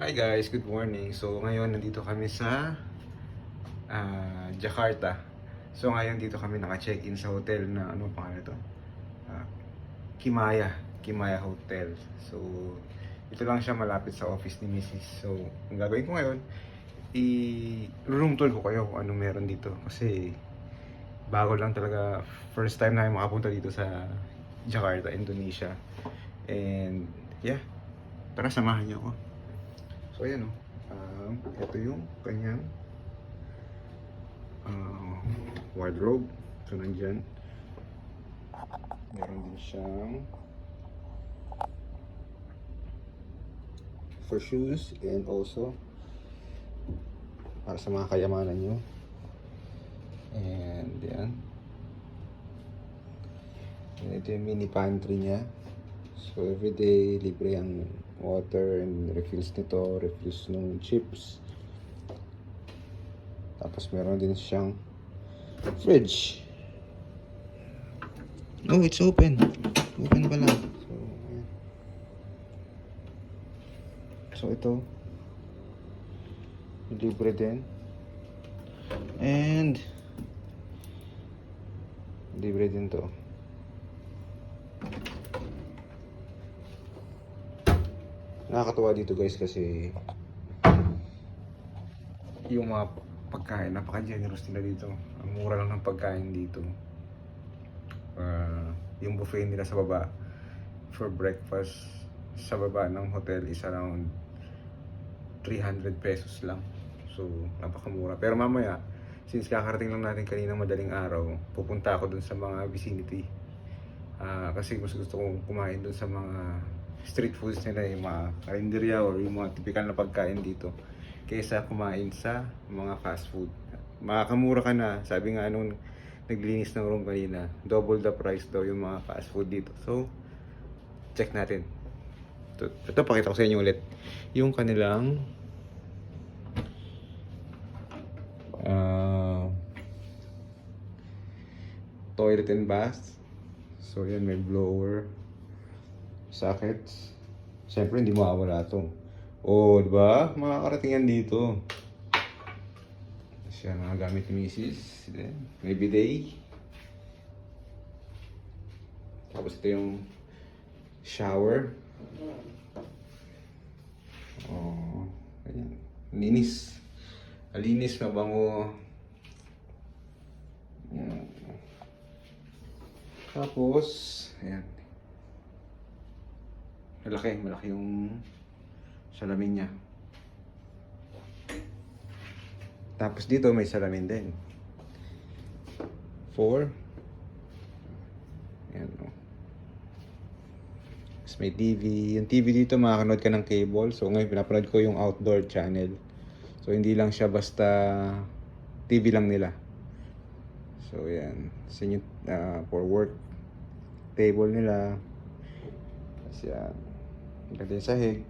Hi guys, good morning. So ngayon nandito kami sa Jakarta. So ngayon dito kami naka-check-in sa hotel na ano pangalan ito? Ah, Kimaya Hotel. So ito lang siya malapit sa office ni Mrs. So ang gagawin ko ngayon, i-room tour ko kayo kung anong meron dito kasi bago lang talaga, first time na makapunta dito sa Jakarta, Indonesia. And yeah, tara samahan niyo ako. So ayan o, ito yung kanyang wardrobe. So nandyan, meron din siyang for shoes and also para sa mga kayamanan nyo. And yan, and ito yung mini pantry niya. So everyday libre ang water and refills nito, refills ng chips. Tapos meron din siyang fridge. Oh, it's open. Open pala. So, ayan. So ito, libre din. And libre din to. Nakakatuwa dito guys kasi yung mga pagkain, napaka-generous nila dito. Ang mura lang ng pagkain dito. Yung buffet nila sa baba for breakfast sa baba ng hotel is around 300 pesos lang. So napakamura. Pero mamaya, since kakarating lang natin kanina madaling araw, pupunta ako dun sa mga vicinity. Kasi mas gusto kong kumain dun sa mga street foods nila, yung mga karinderya or yung mga typical na pagkain dito kaysa kumain sa mga fast food. Makakamura ka na, sabi nga nung naglinis ng room kanina, double the price daw yung mga fast food dito. So check natin. Ito pakita ko sa inyo ulit yung kanilang toilet and bath. So yan, may blower, sockets. Siyempre hindi mawawala to. Oh, diba? Makakarating yan dito. Siya mga gamit ni Mrs. Then, may bidet. Tapos ito yung shower. Oh, ayan. Linis. Malinis, mabango. Ayan. Tapos, ayan. Malaki yung salamin niya. Tapos dito may salamin din. 4. Ayan o. Tapos may TV. Yung TV dito makakanood ka ng cable. So ngayon pinapanood ko yung outdoor channel. So hindi lang siya basta TV lang nila. So yan. So yun, for work table nila. Tapos yan. Ganda yung sahig.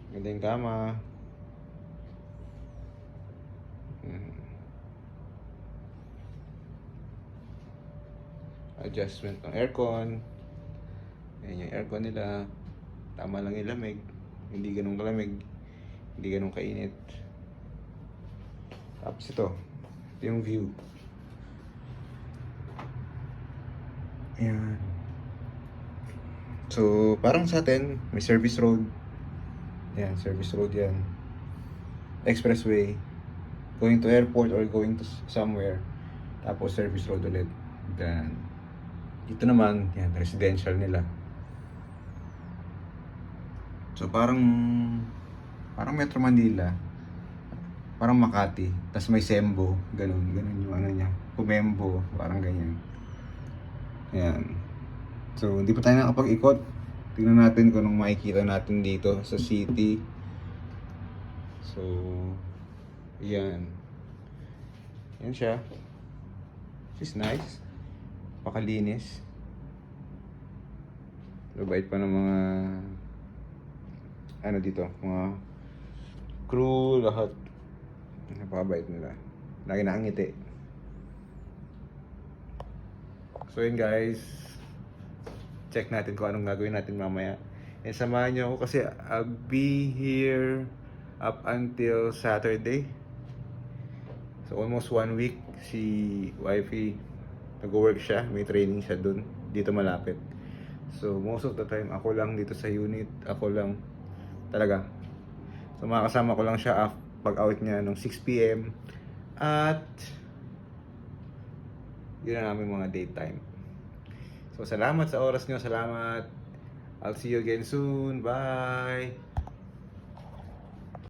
Ganda yung kama. Adjustment ng aircon. Ayan yung aircon nila. Tama lang yung lamig. Hindi ganun kalamig. Hindi ganun kainit. Tapos ito yung view. Ayan. So parang sa atin may service road. Ayan, service road yan. Expressway. Going to airport or going to somewhere. Tapos service road ulit. Then dito naman, yan, residential nila. So parang Metro Manila, parang Makati, tas may Sembo, ganun yung ano niya, Kumembo, parang ganyan. Ayan. So hindi pa tayo nakapag-ikot. Tingnan natin kung anong makikita natin dito sa city. So yan. Yan siya. It's nice. Pakalinis. Mabait pa ng mga ano dito, mga crew, lahat. Napakabait nila. Lagi nakangiti. So yun guys, check natin kung anong gagawin natin mamaya. And samahan niyo ako kasi I'll be here up until Saturday. So almost 1 week si wifey nag-work siya, may training siya dun, dito malapit. So most of the time ako lang dito sa unit, ako lang talaga. So makakasama ko lang siya pag out niya ng 6 p.m. At yun na namin mga daytime. So salamat sa oras nyo, salamat. I'll see you again soon. Bye!